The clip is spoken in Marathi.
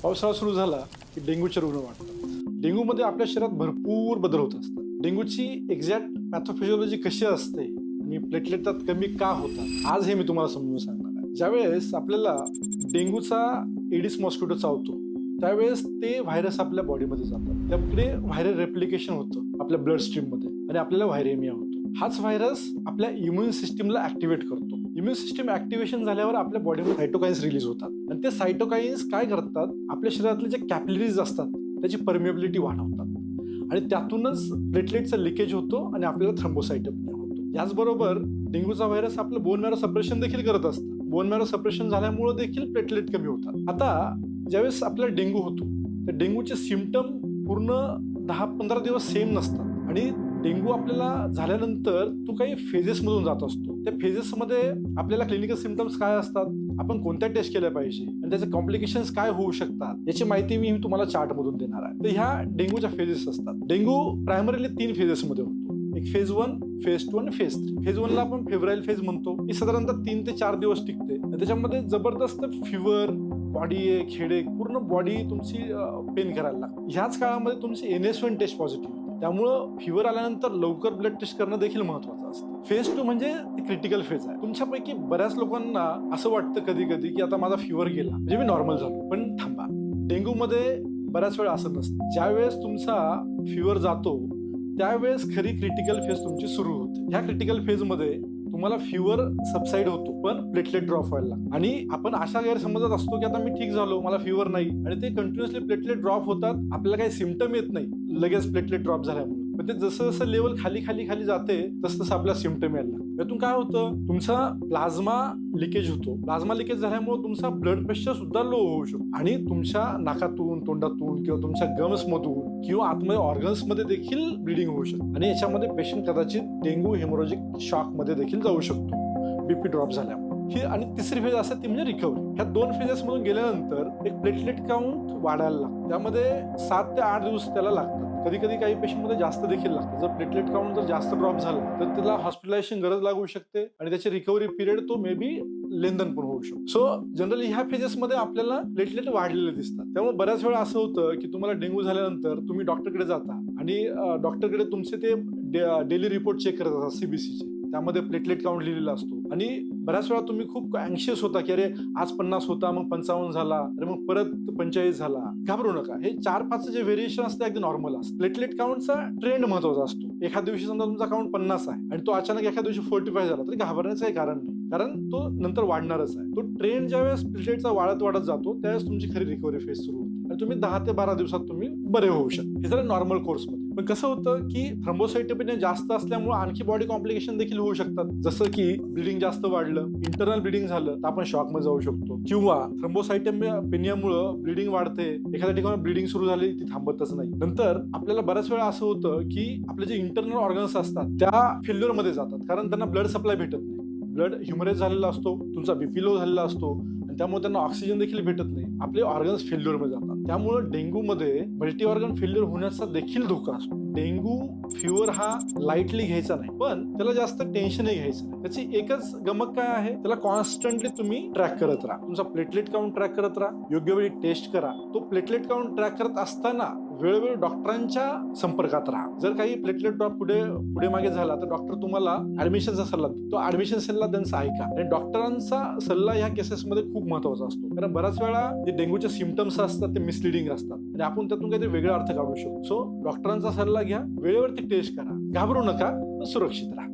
पावसाळा सुरू झाला की डेंग्यूचे रुग्ण वाढतात. डेंग्यूमध्ये आपल्या शरीरात भरपूर बदल होत असतात. डेंग्यूची एक्झॅक्ट पॅथोफिजिओलॉजी कशी असते आणि प्लेटलेट त्यात कमी का होतात, आज हे मी तुम्हाला समजून सांगणार आहे. ज्यावेळेस आपल्याला डेंग्यूचा एडिस मॉस्किटो चावतो त्यावेळेस ते व्हायरस आपल्या बॉडीमध्ये जातात. त्यापुढे व्हायरल रेप्लिकेशन होतं आपल्या ब्लड स्ट्रीममध्ये आणि आपल्याला व्हायरेमिया होतो. हाच व्हायरस आपल्या इम्युन सिस्टीमला ऍक्टिव्हेट करतो. इम्युन सिस्टीम ऍक्टिव्हेशन झाल्यावर आपल्या बॉडीमध्ये सायटोकाइन्स रिलीज होतात आणि ते सायटोकाइन्स काय करतात, आपल्या शरीरातले जे कॅपिलरीज असतात त्याची परमिएबिलिटी वाढवतात आणि त्यातूनच प्लेटलेटचं लिकेज होतो आणि आपल्याला थ्रोम्बोसाइटोपेनिया होतो. याचबरोबर डेंग्यूचा व्हायरस आपलं बोन मॅरो सप्रेशन देखील करत असतं. बोन मॅरो सप्रेशन झाल्यामुळे देखील प्लेटलेट कमी होतात. आता ज्यावेळेस आपल्याला डेंग्यू होतो तर डेंग्यूचे सिम्पटम पूर्ण 10-15 दिवस सेम नसतात आणि डेंग्यू आपल्याला झाल्यानंतर तो काही फेजेसमधून जात असतो. त्या फेजेसमध्ये आपल्याला क्लिनिकल सिम्पटम्स काय असतात, आपण कोणत्या टेस्ट केल्या पाहिजे आणि त्याचे कॉम्प्लिकेशन्स काय होऊ शकतात याची माहिती मी तुम्हाला चार्टमधून देणार आहे. तर ह्या डेंग्यूच्या फेजेस असतात. डेंग्यू प्रायमरीली 3 फेजेसमध्ये होतो. एक फेज 1, फेज 2 आणि फेज 3. फेज 1 ला आपण फेब्राईल फेज म्हणतो. ही साधारणतः 3 ते 4 दिवस टिकते. त्याच्यामध्ये जबरदस्त फिवर, बॉडी एक, हेडेक, पूर्ण बॉडी तुमची पेन करायला लागते. ह्याच काळामध्ये तुमची NS1 टेस्ट पॉझिटिव्ह, त्यामुळं फिवर आल्यानंतर लवकर ब्लड टेस्ट करणं देखील महत्वाचं असतं. फेज 2 म्हणजे क्रिटिकल फेज आहे. तुमच्यापैकी बऱ्याच लोकांना असं वाटतं कधी कधी की आता माझा फिवर गेला म्हणजे मी नॉर्मल झालो, पण थांबा, डेंग्यूमध्ये बऱ्याच वेळा असं नसतं. ज्यावेळेस तुमचा फिवर जातो त्यावेळेस खरी क्रिटिकल फेज तुमची सुरू होते. ह्या क्रिटिकल फेजमध्ये तुम्हाला फिवर सबसाइड होतो पण प्लेटलेट ड्रॉप व्हायला लागतो आणि आपण अशा गैरसमजात असतो की आता मी ठीक झालो, मला फिवर नाही, आणि ते कंटिन्युअसली प्लेटलेट ड्रॉप होतात. आपल्याला काही सिम्पटम येत नाही लगेच प्लेटलेट ड्रॉप झाल्यामुळे, पण ते जसं जसं लेवल खाली खाली खाली जाते तसं तसं आपल्याला सिम्पटम यायला लागतं. यातून काय होतं, तुमचा प्लाझ्मा लिकेज होतो. प्लाझ्मा लिकेज झाल्यामुळे तुमचा ब्लड प्रेशर सुद्धा लो होऊ शकतो आणि तुमच्या नाकातून, तोंडातून किंवा तुमच्या गम्स मधून किंवा आतमध्ये ऑर्गन्स मध्ये देखील ब्लिडिंग होऊ शकते आणि याच्यामध्ये पेशंट कदाचित डेंग्यू हेमोरॅजिक शॉक मध्ये देखील जाऊ शकतो बीपी ड्रॉप झाल्यामुळे. ही आणि तिसरी फेज असते ती म्हणजे रिकव्हरी. ह्या 2 फेजेस मधून गेल्यानंतर एक प्लेटलेट काउंट वाढायला लागतं. त्यामध्ये 7 ते 8 दिवस त्याला लागतात. कधी कधी काही पेशंटमध्ये जास्त देखील लागतं. जर प्लेटलेट काउंट जर जास्त ड्रॉप झाला तर त्याला हॉस्पिटलायझेशन गरज लागू शकते आणि त्याची रिकव्हरी पिरियड तो मे बी लेंदन पण होऊ शकतो. सो जनरली ह्या फेजेसमध्ये आपल्याला प्लेटलेट वाढलेले दिसतात. त्यामुळे बऱ्याच वेळा असं होतं की तुम्हाला डेंग्यू झाल्यानंतर तुम्ही डॉक्टरकडे जाता आणि डॉक्टरकडे तुमचे ते डेली रिपोर्ट चेक करत असतात CBCचे. त्यामध्ये प्लेटलेट काउंट लिहिलेला असतो आणि बऱ्याच वेळा तुम्ही खूप अँक्शियस होता की अरे आज 50 होता, मग 55 झाला, अरे मग परत 45 झाला. घाबरू नका, हे 4-5 जे व्हेरिएशन असते अगदी नॉर्मल असतं. प्लेटलेट काउंटचा ट्रेंड महत्वाचा असतो. एखाद्या दिवशी समजा तुमचा काउंट 50 आहे आणि तो अचानक एखाद्या दिवशी 45 झाला तरी घाबरण्याचं काही कारण नाही, कारण तो नंतर वाढणारच आहे. तो ट्रेंड ज्यावेळेस प्लेटलेटचा वाढत जातो त्यावेळेस तुमची खरी रिकव्हरी फेज सुरू होते आणि तुम्ही 10 ते 12 दिवसात तुम्ही बरे होऊ शकता. हे झालं नॉर्मल कोर्समध्ये. पण कसं होतं की थ्रोम्बोसाइटोपेनिया जामुळे असल्यामुळे आणखी बॉडी कॉम्प्लिकेशन देखील होऊ शकतात. जसं की ब्लिडिंग जास्त वाढलं, इंटरनल ब्लिडिंग झालं तर आपण शॉक मध्ये जाऊ शकतो, किंवा थ्रोम्बोसाइटोपेनियामुळे ब्लिडिंग वाढते, एखाद्या ठिकाणी ब्लिडिंग सुरू झाली ती थांबतच नाही. नंतर आपल्याला बऱ्याच वेळा असं होतं की आपले जे इंटरनल ऑर्गन्स असतात त्या फेल्युअर मध्ये जातात, कारण त्यांना ब्लड सप्लाय भेटत नाही. ब्लड ह्युमरेज झालेला असतो, तुमचा बीपी लो झालेला असतो आणि त्यामुळे त्यांना ऑक्सिजन देखील भेटत नाही. आपले ऑर्गन्स फेल्युअर मध्ये जातात. त्यामुळे डेंग्यू मध्ये मल्टी ऑर्गन फेल्युअर होण्याचा देखील धोका असतो. डेंग्यू फिवर हा लाईटली घ्यायचा नाही, पण त्याला जास्त टेन्शनही घ्यायचं नाही. त्याची एकच गमक काय आहे, त्याला कॉन्स्टंटली तुम्ही ट्रॅक करत राहा. तुमचा प्लेटलेट काउंट ट्रॅक करत राहा, योग्य वेळी टेस्ट करा. तो प्लेटलेट काउंट ट्रॅक करत असताना वेळोवेळी डॉक्टरांच्या संपर्कात राहा. जर काही प्लेटलेट ड्रॉप पुढे मागे झाला तर डॉक्टर तुम्हाला ऍडमिशनचा सल्ला देतो. तो ऍडमिशन सल्ला त्यांचा ऐका आणि डॉक्टरांचा सल्ला ह्या केसेसमध्ये खूप महत्वाचा असतो, कारण बऱ्याच वेळा जे डेंग्यूचे सिम्पटम्स असतात ते मिसलिडिंग असतात आणि आपण त्यातून काहीतरी वेगळा अर्थ काढू शकतो. सो डॉक्टरांचा सल्ला घ्या, वेळेवरती टेस्ट करा, घाबरू नका, सुरक्षित राहा.